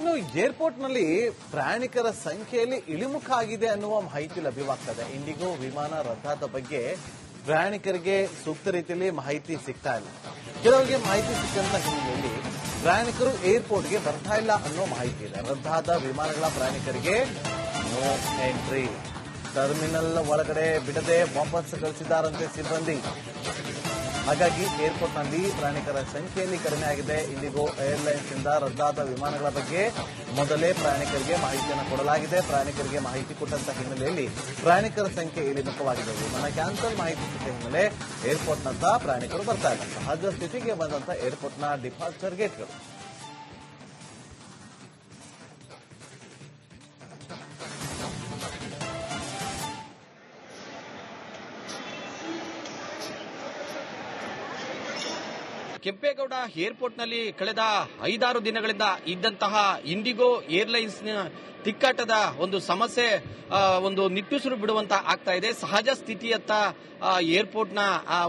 ಇನ್ನು ಏರ್ಪೋರ್ಟ್ನಲ್ಲಿ ಪ್ರಯಾಣಿಕರ ಸಂಖ್ಯೆಯಲ್ಲಿ ಇಳಿಮುಖ ಆಗಿದೆ ಅನ್ನುವ ಮಾಹಿತಿ ಲಭ್ಯವಾಗ್ತದೆ. ಇಂಡಿಗೋ ವಿಮಾನ ರದ್ದಾದ ಬಗ್ಗೆ ಪ್ರಯಾಣಿಕರಿಗೆ ಸೂಕ್ತ ರೀತಿಯಲ್ಲಿ ಮಾಹಿತಿ ಸಿಗ್ತಾ ಇಲ್ಲ. ಕೆಲವರಿಗೆ ಮಾಹಿತಿ ಸಿಕ್ಕಂತ ಹಿನ್ನೆಲೆಯಲ್ಲಿ ಪ್ರಯಾಣಿಕರು ಏರ್ಪೋರ್ಟ್ಗೆ ಬರ್ತಾ ಇಲ್ಲ ಅನ್ನೋ ಮಾಹಿತಿ ಇದೆ. ರದ್ದಾದ ವಿಮಾನಗಳ ಪ್ರಯಾಣಿಕರಿಗೆ ನೋ ಎಂಟ್ರಿ, ಟರ್ಮಿನಲ್ ಒಳಗಡೆ ಬಿಡದೆ ವಾಪಸ್ ಕಳಿಸಿದ್ದಾರಂತೆ ಸಿಬ್ಬಂದಿ. ಹಾಗಾಗಿ ಏರ್ಪೋರ್ಟ್ನಲ್ಲಿ ಪ್ರಯಾಣಿಕರ ಸಂಖ್ಯೆಯಲ್ಲಿ ಕಡಿಮೆ ಆಗಿದೆ. ಇಂಡಿಗೋ ಏರ್ಲೈನ್ಸ್ ಇಂದ ರದ್ದಾದ ವಿಮಾನಗಳ ಬಗ್ಗೆ ಮೊದಲೇ ಪ್ರಯಾಣಿಕರಿಗೆ ಮಾಹಿತಿಯನ್ನು ಕೊಡಲಾಗಿದೆ. ಪ್ರಯಾಣಿಕರಿಗೆ ಮಾಹಿತಿ ಕೊಟ್ಟಂತ ಹಿನ್ನೆಲೆಯಲ್ಲಿ ಪ್ರಯಾಣಿಕರ ಸಂಖ್ಯೆ ಇಳಿಮುಖವಾಗಿದೆ. ವಿಮಾನ ಕ್ಯಾನ್ಸಲ್ ಮಾಹಿತಿ ಸಿಕ್ಕ ಹಿನ್ನೆಲೆ ಏರ್ಪೋರ್ಟ್ನತ್ತ ಪ್ರಯಾಣಿಕರು ಬರ್ತಾ ಇಲ್ಲ. ಸಹಜ ಸ್ಥಿತಿಗೆ ಬಂದಂತ ಏರ್ಪೋರ್ಟ್ನ ಡಿಪಾರ್ಚರ್ ಗೇಟ್ಗಳು. ಕೆಂಪೇಗೌಡ ಏರ್ಪೋರ್ಟ್ನಲ್ಲಿ ಕಳೆದ 5-6 ದಿನಗಳಿಂದ ಇದ್ದಂತಹ ಇಂಡಿಗೋ ಏರ್ಲೈನ್ಸ್ ತಿಕ್ಕಾಟದ ಒಂದು ಸಮಸ್ಯೆ ಒಂದು ನಿಟ್ಟುಸಿರು ಬಿಡುವಂತ ಆಗ್ತಾ ಇದೆ. ಸಹಜ ಸ್ಥಿತಿಯತ್ತ ಏರ್ಪೋರ್ಟ್ನ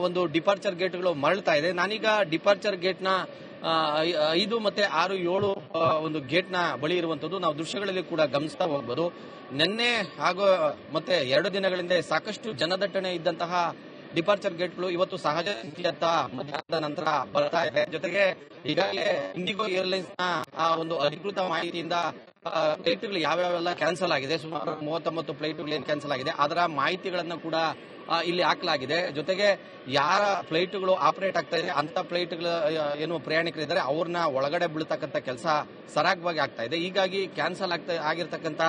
ಒಂದು ಡಿಪಾರ್ಚರ್ ಗೇಟ್ಗಳು ಮರಳ್ತಾ ಇದೆ. ನಾನೀಗ ಡಿಪಾರ್ಚರ್ ಗೇಟ್ನ 5 ಮತ್ತೆ 6, 7 ಒಂದು ಗೇಟ್ನ ಬಳಿ ಇರುವಂತದ್ದು ನಾವು ದೃಶ್ಯಗಳಲ್ಲಿ ಕೂಡ ಗಮನಿಸ್ತಾ ಹೋಗಬಹುದು. ನಿನ್ನೆ ಹಾಗೂ ಮತ್ತೆ 2 ದಿನಗಳಿಂದ ಸಾಕಷ್ಟು ಜನದಟ್ಟಣೆ ಇದ್ದಂತಹ ಡಿಪಾರ್ಚರ್ ಗೇಟ್ಗಳು ಇವತ್ತು ಸಹಜ ಸ್ಥಿತಿಯತ್ತ ಮಧ್ಯಾಹ್ನದ ನಂತರ ಬರ್ತಾ ಇದೆ. ಜೊತೆಗೆ ಈಗಾಗಲೇ ಇಂಡಿಗೋ ಏರ್ಲೈನ್ಸ್ ನ ಒಂದು ಅಧಿಕೃತ ಮಾಹಿತಿಯಿಂದ ಫ್ಲೈಟ್ಗಳು ಯಾವ್ಯಾವೆಲ್ಲ ಕ್ಯಾನ್ಸಲ್ ಆಗಿದೆ, ಸುಮಾರು 39 ಫ್ಲೈಟ್ಗಳು ಏನು ಕ್ಯಾನ್ಸಲ್ ಆಗಿದೆ, ಅದರ ಮಾಹಿತಿಗಳನ್ನು ಕೂಡ ಇಲ್ಲಿ ಹಾಕಲಾಗಿದೆ. ಜೊತೆಗೆ ಯಾರ ಫ್ಲೈಟ್ಗಳು ಆಪರೇಟ್ ಆಗ್ತಾ ಇದೆ ಅಂತ ಫ್ಲೈಟ್ಗಳ ಏನು ಪ್ರಯಾಣಿಕರಿದ್ದಾರೆ ಅವ್ರನ್ನ ಒಳಗಡೆ ಬೀಳ್ತಕ್ಕಂಥ ಕೆಲಸ ಸರಾಗವಾಗಿ ಆಗ್ತಾ ಇದೆ. ಹೀಗಾಗಿ ಕ್ಯಾನ್ಸಲ್ ಆಗಿರ್ತಕ್ಕಂಥ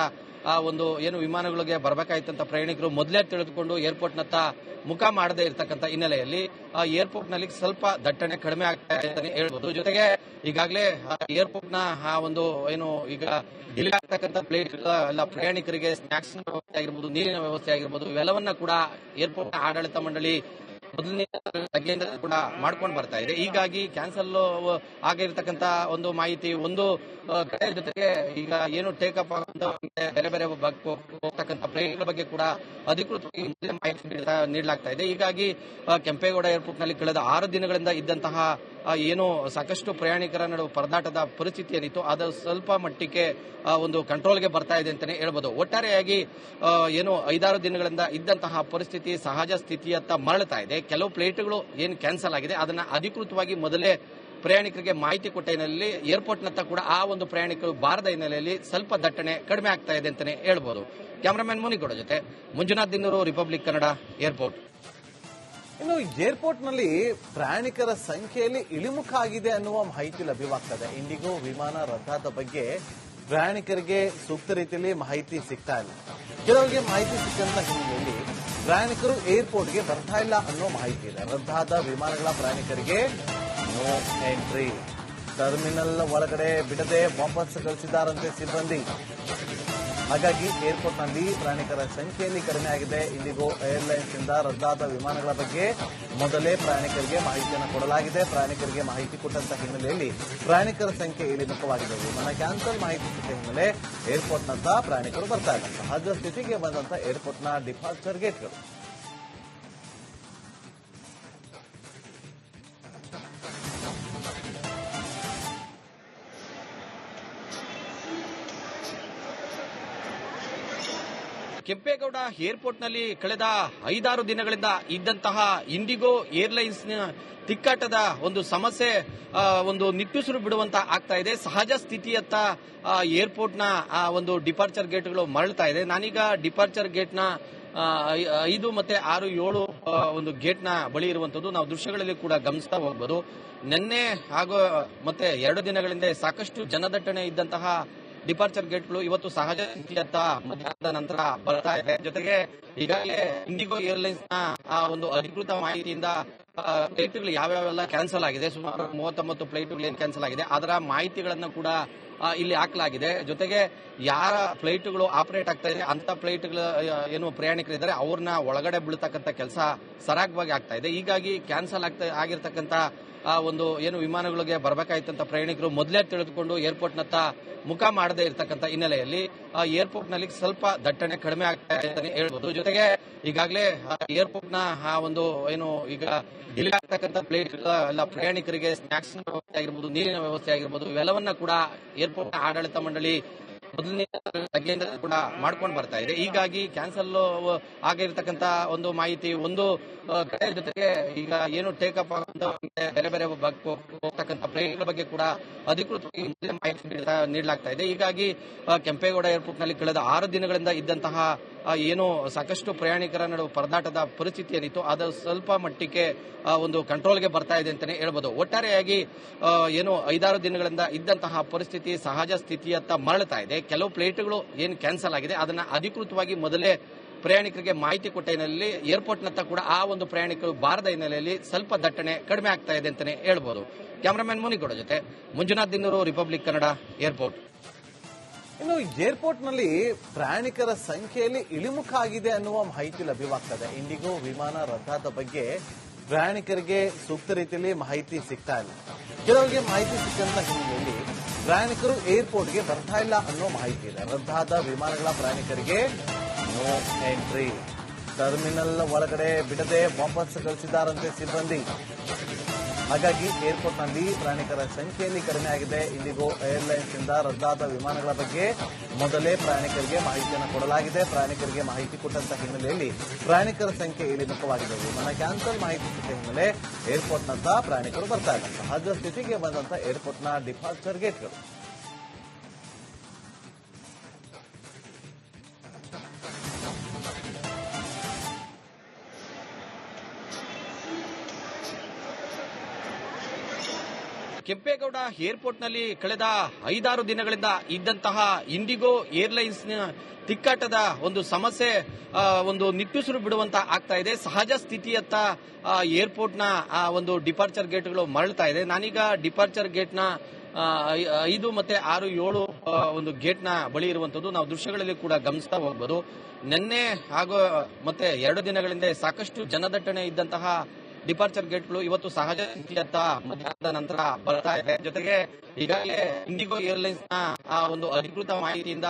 ಒಂದು ಏನು ವಿಮಾನಗಳಿಗೆ ಬರಬೇಕಾಯ್ತಂತ ಪ್ರಯಾಣಿಕರು ಮೊದಲೇ ತಿಳಿದುಕೊಂಡು ಏರ್ಪೋರ್ಟ್ನತ್ತ ಮುಖ ಮಾಡದೇ ಇರತಕ್ಕಂಥ ಹಿನ್ನೆಲೆಯಲ್ಲಿ ಏರ್ಪೋರ್ಟ್ನಲ್ಲಿ ಸ್ವಲ್ಪ ದಟ್ಟಣೆ ಕಡಿಮೆ ಆಗ್ತಾ ಇದೆ ಅಂತ ಹೇಳ್ಬೋದು. ಜೊತೆಗೆ ಈಗಾಗಲೇ ಏರ್ಪೋರ್ಟ್ನ ಒಂದು ಏನು ಈಗ ಡಿಲೇ ಆಗ್ತಕ್ಕಂಥ ಎಲ್ಲ ಪ್ರಯಾಣಿಕರಿಗೆ ಸ್ನಾಕ್ಸ್ ವ್ಯವಸ್ಥೆ ಆಗಿರ್ಬೋದು, ನೀರಿನ ವ್ಯವಸ್ಥೆ ಆಗಿರ್ಬೋದು, ಇವೆಲ್ಲವನ್ನ ಕೂಡ ಏರ್ಪೋರ್ಟ್ನ ಆಡಳಿತ ಮಂಡಳಿ ಮೊದಲನೇ ಬಗ್ಗೆಯಿಂದ ಕೂಡ ಮಾಡ್ಕೊಂಡು ಬರ್ತಾ ಇದೆ. ಹೀಗಾಗಿ ಕ್ಯಾನ್ಸಲ್ ಆಗಿರ್ತಕ್ಕಂಥ ಒಂದು ಮಾಹಿತಿ ಒಂದು ಕಡೆ, ಜೊತೆಗೆ ಈಗ ಏನು ಟೇಕಪ್ ಆಗುವಂತ ಬೇರೆ ಬೇರೆ ಹೋಗ್ತಕ್ಕಂಥ ಫ್ಲೈಟ್ಗಳ ಬಗ್ಗೆ ಕೂಡ ಅಧಿಕೃತವಾಗಿ ಮಾಹಿತಿ ನೀಡಲಾಗ್ತಾ ಇದೆ. ಹೀಗಾಗಿ ಕೆಂಪೇಗೌಡ ಏರ್ಪೋರ್ಟ್ ನಲ್ಲಿ ಕಳೆದ 6 ದಿನಗಳಿಂದ ಇದ್ದಂತಹ ಏನು ಸಾಕಷ್ಟು ಪ್ರಯಾಣಿಕರ ನಡುವೆ ಪರದಾಟದ ಪರಿಸ್ಥಿತಿ ಏನಿತ್ತು ಅದು ಸ್ವಲ್ಪ ಮಟ್ಟಿಗೆ ಒಂದು ಕಂಟ್ರೋಲ್ಗೆ ಬರ್ತಾ ಇದೆ ಅಂತಾನೆ ಹೇಳ್ಬೋದು. ಒಟ್ಟಾರೆಯಾಗಿ ಏನು 5-6 ದಿನಗಳಿಂದ ಇದ್ದಂತಹ ಪರಿಸ್ಥಿತಿ ಸಹಜ ಸ್ಥಿತಿಯತ್ತ ಮರಳುತ್ತಾ ಇದೆ. ಕೆಲವು ಫ್ಲೈಟ್ಗಳು ಏನು ಕ್ಯಾನ್ಸಲ್ ಆಗಿದೆ ಅದನ್ನ ಅಧಿಕೃತವಾಗಿ ಮೊದಲೇ ಪ್ರಯಾಣಿಕರಿಗೆ ಮಾಹಿತಿ ಕೊಟ್ಟ ಹಿನ್ನೆಲೆಯಲ್ಲಿ ಏರ್ಪೋರ್ಟ್ನತ್ತ ಕೂಡ ಆ ಒಂದು ಪ್ರಯಾಣಿಕರು ಬಾರದ ಹಿನ್ನೆಲೆಯಲ್ಲಿ ಸ್ವಲ್ಪ ದಟ್ಟಣೆ ಕಡಿಮೆ ಆಗ್ತಾ ಇದೆ ಅಂತಾನೆ ಹೇಳ್ಬೋದು. ಕ್ಯಾಮರಾಮನ್ ಮುನಿಗೌಡ ಜೊತೆ ಮಂಜುನಾಥ್ ದಿನ್ನೂರು, ರಿಪಬ್ಲಿಕ್ ಕನ್ನಡ, ಏರ್ಪೋರ್ಟ್. ಇನ್ನು ಏರ್ಪೋರ್ಟ್ನಲ್ಲಿ ಪ್ರಯಾಣಿಕರ ಸಂಖ್ಯೆಯಲ್ಲಿ ಇಳಿಮುಖ ಆಗಿದೆ ಅನ್ನುವ ಮಾಹಿತಿ ಲಭ್ಯವಾಗ್ತದೆ. ಇಂಡಿಗೋ ವಿಮಾನ ರದ್ದಾದ ಬಗ್ಗೆ ಪ್ರಯಾಣಿಕರಿಗೆ ಸೂಕ್ತ ರೀತಿಯಲ್ಲಿ ಮಾಹಿತಿ ಸಿಗ್ತಾ ಇಲ್ಲ. ಕೆಲವರಿಗೆ ಮಾಹಿತಿ ಸಿಕ್ಕಂತ ಹಿನ್ನೆಲೆಯಲ್ಲಿ ಪ್ರಯಾಣಿಕರು ಏರ್ಪೋರ್ಟ್ಗೆ ಬರ್ತಾ ಇಲ್ಲ ಅನ್ನೋ ಮಾಹಿತಿ ಇದೆ. ರದ್ದಾದ ವಿಮಾನಗಳ ಪ್ರಯಾಣಿಕರಿಗೆ ನೋ ಎಂಟ್ರಿ, ಟರ್ಮಿನಲ್ ಒಳಗಡೆ ಬಿಡದೆ ವಾಪಸ್ ಕಳಿಸಿದ್ದಾರಂತೆ ಸಿಬ್ಬಂದಿ. ಹಾಗಾಗಿ ಏರ್ಪೋರ್ಟ್ನಲ್ಲಿ ಪ್ರಯಾಣಿಕರ ಸಂಖ್ಯೆಯಲ್ಲಿ ಕಡಿಮೆ ಆಗಿದೆ. ಇಂಡಿಗೋ ಏರ್ಲೈನ್ಸ್ ಇಂದ ರದ್ದಾದ ವಿಮಾನಗಳ ಬಗ್ಗೆ ಮೊದಲೇ ಪ್ರಯಾಣಿಕರಿಗೆ ಮಾಹಿತಿಯನ್ನು ಕೊಡಲಾಗಿದೆ. ಪ್ರಯಾಣಿಕರಿಗೆ ಮಾಹಿತಿ ಕೊಟ್ಟಂತ ಹಿನ್ನೆಲೆಯಲ್ಲಿ ಪ್ರಯಾಣಿಕರ ಸಂಖ್ಯೆ ಇಳಿಮುಖವಾಗಿದೆ. ವಿಮಾನ ಕ್ಯಾನ್ಸಲ್ ಮಾಹಿತಿ ಸಿಕ್ಕ ಹಿನ್ನೆಲೆ ಏರ್ಪೋರ್ಟ್ನತ್ತ ಪ್ರಯಾಣಿಕರು ಬರ್ತಾ ಇಲ್ಲ. ಸಹಜ ಸ್ಥಿತಿಗೆ ಬಂದಂತ ಏರ್ಪೋರ್ಟ್ನ ಡಿಪಾರ್ಚರ್ ಗೇಟ್ಗಳು. ಕೆಂಪೇಗೌಡ ಏರ್ಪೋರ್ಟ್ನಲ್ಲಿ ಕಳೆದ 5-6 ದಿನಗಳಿಂದ ಇದ್ದಂತಹ ಇಂಡಿಗೋ ಏರ್ಲೈನ್ಸ್ ತಿಕ್ಕಾಟದ ಒಂದು ಸಮಸ್ಯೆ ಒಂದು ನಿಟ್ಟುಸಿರು ಬಿಡುವಂತ ಆಗ್ತಾ ಇದೆ. ಸಹಜ ಸ್ಥಿತಿಯತ್ತ ಏರ್ಪೋರ್ಟ್ನ ಒಂದು ಡಿಪಾರ್ಚರ್ ಗೇಟ್ಗಳು ಮರಳ್ತಾ ಇದೆ. ನಾನೀಗ ಡಿಪಾರ್ಚರ್ ಗೇಟ್ನ 5 ಮತ್ತೆ 6, 7 ಒಂದು ಗೇಟ್ನ ಬಳಿ ಇರುವಂತದ್ದು ನಾವು ದೃಶ್ಯಗಳಲ್ಲಿ ಕೂಡ ಗಮನಿಸ್ತಾ ಹೋಗಬಹುದು. ನಿನ್ನೆ ಹಾಗೂ ಮತ್ತೆ 2 ದಿನಗಳಿಂದ ಸಾಕಷ್ಟು ಜನದಟ್ಟಣೆ ಇದ್ದಂತಹ ಡಿಪಾರ್ಚರ್ ಗೇಟ್ಗಳು ಇವತ್ತು ಸಹಜ ಸ್ಥಿತಿಯತ್ತ ಮಧ್ಯಾಹ್ನದ ನಂತರ ಬರ್ತಾ ಇದೆ. ಜೊತೆಗೆ ಈಗಾಗಲೇ ಇಂಡಿಗೋ ಏರ್ಲೈನ್ಸ್ ನ ಒಂದು ಅಧಿಕೃತ ಮಾಹಿತಿಯಿಂದ ಫ್ಲೈಟ್ಗಳು ಯಾವ್ಯಾವೆಲ್ಲ ಕ್ಯಾನ್ಸಲ್ ಆಗಿದೆ, ಸುಮಾರು 39 ಫ್ಲೈಟ್ಗಳು ಏನು ಕ್ಯಾನ್ಸಲ್ ಆಗಿದೆ, ಅದರ ಮಾಹಿತಿಗಳನ್ನು ಕೂಡ ಇಲ್ಲಿ ಹಾಕಲಾಗಿದೆ. ಜೊತೆಗೆ ಯಾರ ಫ್ಲೈಟ್ಗಳು ಆಪರೇಟ್ ಆಗ್ತಾ ಇದೆ ಅಂತ ಫ್ಲೈಟ್ಗಳ ಏನು ಪ್ರಯಾಣಿಕರಿದ್ದಾರೆ ಅವ್ರನ್ನ ಒಳಗಡೆ ಬೀಳ್ತಕ್ಕಂಥ ಕೆಲಸ ಸರಾಗವಾಗಿ ಆಗ್ತಾ ಇದೆ. ಹೀಗಾಗಿ ಕ್ಯಾನ್ಸಲ್ ಆಗಿರ್ತಕ್ಕಂಥ ಒಂದು ಏನು ವಿಮಾನಗಳಿಗೆ ಬರಬೇಕಾಯ್ತಂತ ಪ್ರಯಾಣಿಕರು ಮೊದಲೇ ತಿಳಿದುಕೊಂಡು ಏರ್ಪೋರ್ಟ್ನತ್ತ ಮುಖ ಮಾಡದೇ ಇರತಕ್ಕಂಥ ಹಿನ್ನೆಲೆಯಲ್ಲಿ ಏರ್ಪೋರ್ಟ್ ನಲ್ಲಿ ಸ್ವಲ್ಪ ದಟ್ಟಣೆ ಕಡಿಮೆ ಆಗ್ತಾ ಇದೆ ಹೇಳ್ಬೋದು. ಜೊತೆಗೆ ಈಗಾಗಲೇ ಏರ್ಪೋರ್ಟ್ ನ ಒಂದು ಏನು ಈಗ ಡಿಲೇ ಆಗ್ತಕ್ಕಂಥ ಪ್ಲೇಟ್ ಎಲ್ಲ ಪ್ರಯಾಣಿಕರಿಗೆ ಸ್ನಾಕ್ಸ್ ವ್ಯವಸ್ಥೆ ಆಗಿರ್ಬೋದು, ನೀರಿನ ವ್ಯವಸ್ಥೆ ಆಗಿರ್ಬೋದು, ಇವೆಲ್ಲವನ್ನ ಕೂಡ ಏರ್ಪೋರ್ಟ್ ಆಡಳಿತ ಮಂಡಳಿ ಮೊದಲನೇ ಬಗ್ಗೆಯಿಂದ ಕೂಡ ಮಾಡ್ಕೊಂಡು ಬರ್ತಾ ಇದೆ. ಹೀಗಾಗಿ ಕ್ಯಾನ್ಸಲ್ ಆಗಿರ್ತಕ್ಕಂಥ ಒಂದು ಮಾಹಿತಿ ಒಂದು ಕಡೆ, ಜೊತೆಗೆ ಈಗ ಏನು ಟೇಕಪ್ ಬೇರೆ ಬೇರೆ ಹೋಗ್ತಕ್ಕಂಥ ಪ್ಲೇನ್ಗಳ ಬಗ್ಗೆ ಕೂಡ ಅಧಿಕೃತವಾಗಿ ಮಾಹಿತಿ ನೀಡಲಾಗ್ತಾ ಇದೆ. ಹೀಗಾಗಿ ಕೆಂಪೇಗೌಡ ಏರ್ಪೋರ್ಟ್ ನಲ್ಲಿ ಕಳೆದ 6 ದಿನಗಳಿಂದ ಇದ್ದಂತಹ ಏನು ಸಾಕಷ್ಟು ಪ್ರಯಾಣಿಕರ ನಡುವೆ ಪರದಾಟದ ಪರಿಸ್ಥಿತಿ ಏನಿತ್ತು ಅದು ಸ್ವಲ್ಪ ಮಟ್ಟಿಗೆ ಒಂದು ಕಂಟ್ರೋಲ್ಗೆ ಬರ್ತಾ ಇದೆ ಅಂತಾನೆ ಹೇಳ್ಬೋದು. ಒಟ್ಟಾರೆಯಾಗಿ ಏನು 5-6 ದಿನಗಳಿಂದ ಇದ್ದಂತಹ ಪರಿಸ್ಥಿತಿ ಸಹಜ ಸ್ಥಿತಿಯತ್ತ ಮರಳುತ್ತಾ ಇದೆ. ಕೆಲವು ಫ್ಲೈಟ್ಗಳು ಏನು ಕ್ಯಾನ್ಸಲ್ ಆಗಿದೆ ಅದನ್ನ ಅಧಿಕೃತವಾಗಿ ಮೊದಲೇ ಪ್ರಯಾಣಿಕರಿಗೆ ಮಾಹಿತಿ ಕೊಟ್ಟ ಹಿನ್ನೆಲೆಯಲ್ಲಿ ಏರ್ಪೋರ್ಟ್ನತ್ತ ಕೂಡ ಆ ಒಂದು ಪ್ರಯಾಣಿಕರು ಬಾರದ ಹಿನ್ನೆಲೆಯಲ್ಲಿ ಸ್ವಲ್ಪ ದಟ್ಟಣೆ ಕಡಿಮೆ ಆಗ್ತಾ ಇದೆ ಅಂತಾನೆ ಹೇಳ್ಬೋದು. ಕ್ಯಾಮರಾಮನ್ ಮುನಿಗೌಡ ಜೊತೆ ಮಂಜುನಾಥ್ ದಿನ್ನೂರು, ರಿಪಬ್ಲಿಕ್ ಕನ್ನಡ, ಏರ್ಪೋರ್ಟ್. ಇನ್ನು ಏರ್ಪೋರ್ಟ್ ನಲ್ಲಿ ಪ್ರಯಾಣಿಕರ ಸಂಖ್ಯೆಯಲ್ಲಿ ಇಳಿಮುಖ ಆಗಿದೆ ಅನ್ನುವ ಮಾಹಿತಿ ಲಭ್ಯವಾಗ್ತದೆ. ಇಂಡಿಗೋ ವಿಮಾನ ರದ್ದಾದ ಬಗ್ಗೆ ಪ್ರಯಾಣಿಕರಿಗೆ ಸೂಕ್ತ ರೀತಿಯಲ್ಲಿ ಮಾಹಿತಿ ಸಿಗ್ತಾ ಇಲ್ಲ. ಕೆಲವರಿಗೆ ಮಾಹಿತಿ ಸಿಕ್ಕಂತ ಹಿನ್ನೆಲೆಯಲ್ಲಿ ಪ್ರಯಾಣಿಕರು ಏರ್ಪೋರ್ಟ್ಗೆ ಬರ್ತಾ ಇಲ್ಲ ಅನ್ನೋ ಮಾಹಿತಿ ಇದೆ. ರದ್ದಾದ ವಿಮಾನಗಳ ಪ್ರಯಾಣಿಕರಿಗೆ ನೋ ಎಂಟ್ರಿ, ಟರ್ಮಿನಲ್ ಒಳಗಡೆ ಬಿಡದೆ ವಾಪಸ್ ಕಳಿಸಿದ್ದಾರಂತೆ ಸಿಬ್ಬಂದಿ. ಹಾಗಾಗಿ ಏರ್ಪೋರ್ಟ್ನಲ್ಲಿ ಪ್ರಯಾಣಿಕರ ಸಂಖ್ಯೆಯಲ್ಲಿ ಕಡಿಮೆ ಆಗಿದೆ. ಇಂಡಿಗೋ ಏರ್ಲೈನ್ಸ್ ಇಂದ ರದ್ದಾದ ವಿಮಾನಗಳ ಬಗ್ಗೆ ಮೊದಲೇ ಪ್ರಯಾಣಿಕರಿಗೆ ಮಾಹಿತಿಯನ್ನು ಕೊಡಲಾಗಿದೆ. ಪ್ರಯಾಣಿಕರಿಗೆ ಮಾಹಿತಿ ಕೊಟ್ಟಂತ ಹಿನ್ನೆಲೆಯಲ್ಲಿ ಪ್ರಯಾಣಿಕರ ಸಂಖ್ಯೆ ಇಳಿಮುಖವಾಗಿದೆ. ವಿಮಾನ ಕ್ಯಾನ್ಸಲ್ ಮಾಹಿತಿ ಸಿಕ್ಕ ಹಿನ್ನೆಲೆ ಏರ್ಪೋರ್ಟ್ನತ್ತ ಪ್ರಯಾಣಿಕರು ಬರ್ತಾ ಇಲ್ಲ. ಸಹಜ ಸ್ಥಿತಿಗೆ ಬಂದಂತ ಏರ್ಪೋರ್ಟ್ನ ಡಿಪಾರ್ಚರ್ ಗೇಟ್ಗಳು. ಕೆಂಪೇಗೌಡ ಏರ್ಪೋರ್ಟ್ ನಲ್ಲಿ ಕಳೆದ 5-6 ದಿನಗಳಿಂದ ಇದ್ದಂತಹ ಇಂಡಿಗೋ ಏರ್ಲೈನ್ಸ್ ತಿಕ್ಕಾಟದ ಒಂದು ಸಮಸ್ಯೆ ಒಂದು ನಿಟ್ಟುಸಿರು ಬಿಡುವಂತ ಆಗ್ತಾ ಇದೆ. ಸಹಜ ಸ್ಥಿತಿಯತ್ತ ಏರ್ಪೋರ್ಟ್ ನ ಒಂದು ಡಿಪಾರ್ಚರ್ ಗೇಟ್ಗಳು ಮರಳ್ತಾ ಇದೆ. ನಾನೀಗ ಡಿಪಾರ್ಚರ್ ಗೇಟ್ ನ 5 ಮತ್ತೆ 6, 7 ಒಂದು ಗೇಟ್ ನ ಬಳಿ ಇರುವಂತದ್ದು ನಾವು ದೃಶ್ಯಗಳಲ್ಲಿ ಕೂಡ ಗಮನಿಸ್ತಾ ಹೋಗಬಹುದು. ನಿನ್ನೆ ಹಾಗೂ ಮತ್ತೆ 2 ದಿನಗಳಿಂದ ಸಾಕಷ್ಟು ಜನದಟ್ಟಣೆ ಇದ್ದಂತಹ ಡಿಪಾರ್ಚರ್ ಗೇಟ್ಗಳು ಇವತ್ತು ಸಹಜ ಸ್ಥಿತಿಯತ್ತ ಮಧ್ಯಾಹ್ನದ ನಂತರ ಬರ್ತಾ ಇದೆ. ಜೊತೆಗೆ ಈಗಾಗಲೇ ಇಂಡಿಗೋ ಏರ್ಲೈನ್ಸ್ ನ ಒಂದು ಅಧಿಕೃತ ಮಾಹಿತಿಯಿಂದ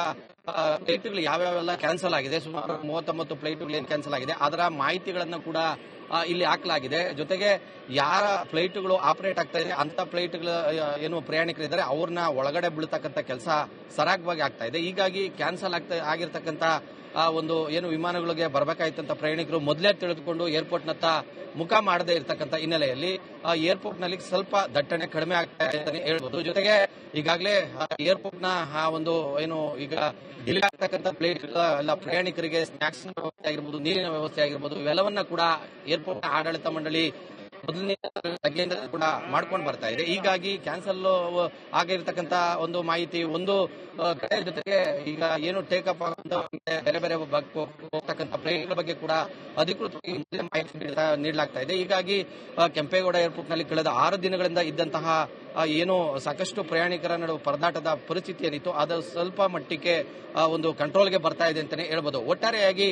ಫ್ಲೈಟ್ಗಳು ಯಾವ್ಯಾವೆಲ್ಲ ಕ್ಯಾನ್ಸಲ್ ಆಗಿದೆ, ಸುಮಾರು 39 ಫ್ಲೈಟ್ಗಳು ಏನು ಕ್ಯಾನ್ಸಲ್ ಆಗಿದೆ ಅದರ ಮಾಹಿತಿಗಳನ್ನು ಕೂಡ ಇಲ್ಲಿ ಹಾಕಲಾಗಿದೆ. ಜೊತೆಗೆ ಯಾರ ಫ್ಲೈಟ್ಗಳು ಆಪರೇಟ್ ಆಗ್ತಾ ಇದೆ ಅಂತ ಫ್ಲೈಟ್ಗಳ ಏನು ಪ್ರಯಾಣಿಕರಿದ್ದಾರೆ ಅವ್ರನ್ನ ಒಳಗಡೆ ಬೀಳ್ತಕ್ಕಂಥ ಕೆಲಸ ಸರಾಗವಾಗಿ ಆಗ್ತಾ ಇದೆ. ಹೀಗಾಗಿ ಕ್ಯಾನ್ಸಲ್ ಆಗಿರ್ತಕ್ಕಂಥ ಒಂದು ಏನು ವಿಮಾನಗಳಿಗೆ ಬರಬೇಕಾಯ್ತಂತ ಪ್ರಯಾಣಿಕರು ಮೊದಲೇ ತಿಳಿದುಕೊಂಡು ಏರ್ಪೋರ್ಟ್ನತ್ತ ಮುಖ ಮಾಡದೇ ಇರತಕ್ಕಂಥ ಹಿನ್ನೆಲೆಯಲ್ಲಿ ಏರ್ಪೋರ್ಟ್ ನಲ್ಲಿ ಸ್ವಲ್ಪ ದಟ್ಟಣೆ ಕಡಿಮೆ ಆಗ್ತಾ ಇದೆ ಹೇಳ್ಬೋದು. ಜೊತೆಗೆ ಈಗಾಗಲೇ ಏರ್ಪೋರ್ಟ್ ನ ಒಂದು ಏನು ಈಗ ಡಿಲೇ ಆಗ್ತಕ್ಕಂಥ ಪ್ಲೇಟ್ ಎಲ್ಲ ಪ್ರಯಾಣಿಕರಿಗೆ ಸ್ನಾಕ್ಸ್ ವ್ಯವಸ್ಥೆ ಆಗಿರ್ಬೋದು, ನೀರಿನ ವ್ಯವಸ್ಥೆ ಆಗಿರ್ಬೋದು, ಇವೆಲ್ಲವನ್ನ ಕೂಡ ಏರ್ಪೋರ್ಟ್ ಆಡಳಿತ ಮಂಡಳಿ ಮೊದಲನೇ ಬಗ್ಗೆಯಿಂದ ಕೂಡ ಮಾಡ್ಕೊಂಡು ಬರ್ತಾ ಇದೆ. ಹೀಗಾಗಿ ಕ್ಯಾನ್ಸಲ್ ಆಗಿರ್ತಕ್ಕಂಥ ಒಂದು ಮಾಹಿತಿ ಒಂದು ಕಡೆ, ಜೊತೆಗೆ ಈಗ ಏನು ಟೇಕಪ್ ಬೇರೆ ಬೇರೆ ಹೋಗ್ತಕ್ಕಂಥ ಪ್ಲೇನ್ಗಳ ಬಗ್ಗೆ ಕೂಡ ಅಧಿಕೃತವಾಗಿ ಮಾಹಿತಿ ನೀಡಲಾಗ್ತಾ ಇದೆ. ಹೀಗಾಗಿ ಕೆಂಪೇಗೌಡ ಏರ್ಪೋರ್ಟ್ ನಲ್ಲಿ ಕಳೆದ 6 ದಿನಗಳಿಂದ ಇದ್ದಂತಹ ಏನು ಸಾಕಷ್ಟು ಪ್ರಯಾಣಿಕರ ನಡುವೆ ಪರದಾಟದ ಪರಿಸ್ಥಿತಿ ಏನಿತ್ತು ಅದು ಸ್ವಲ್ಪ ಮಟ್ಟಿಗೆ ಒಂದು ಕಂಟ್ರೋಲ್ಗೆ ಬರ್ತಾ ಇದೆ ಅಂತಾನೆ ಹೇಳ್ಬೋದು. ಒಟ್ಟಾರೆಯಾಗಿ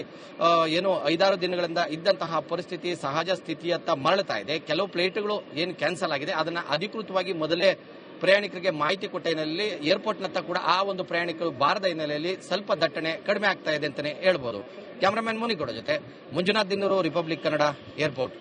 ಏನು 5-6 ದಿನಗಳಿಂದ ಇದ್ದಂತಹ ಪರಿಸ್ಥಿತಿ ಸಹಜ ಸ್ಥಿತಿಯತ್ತ ಮರಳುತ್ತಾ ಇದೆ. ಕೆಲವು ಫ್ಲೈಟ್ಗಳು ಏನು ಕ್ಯಾನ್ಸಲ್ ಆಗಿದೆ ಅದನ್ನ ಅಧಿಕೃತವಾಗಿ ಮೊದಲೇ ಪ್ರಯಾಣಿಕರಿಗೆ ಮಾಹಿತಿ ಕೊಟ್ಟ ಹಿನ್ನೆಲೆಯಲ್ಲಿ ಏರ್ಪೋರ್ಟ್ನತ್ತ ಕೂಡ ಆ ಒಂದು ಪ್ರಯಾಣಿಕರು ಬಾರದ ಹಿನ್ನೆಲೆಯಲ್ಲಿ ಸ್ವಲ್ಪ ದಟ್ಟಣೆ ಕಡಿಮೆ ಆಗ್ತಾ ಇದೆ ಅಂತಾನೆ ಹೇಳ್ಬೋದು. ಕ್ಯಾಮರಾಮನ್ ಮುನಿಗೌಡ ಜೊತೆ ಮಂಜುನಾಥ್ ದಿನ್ನೂರು, ರಿಪಬ್ಲಿಕ್ ಕನ್ನಡ, ಏರ್ಪೋರ್ಟ್.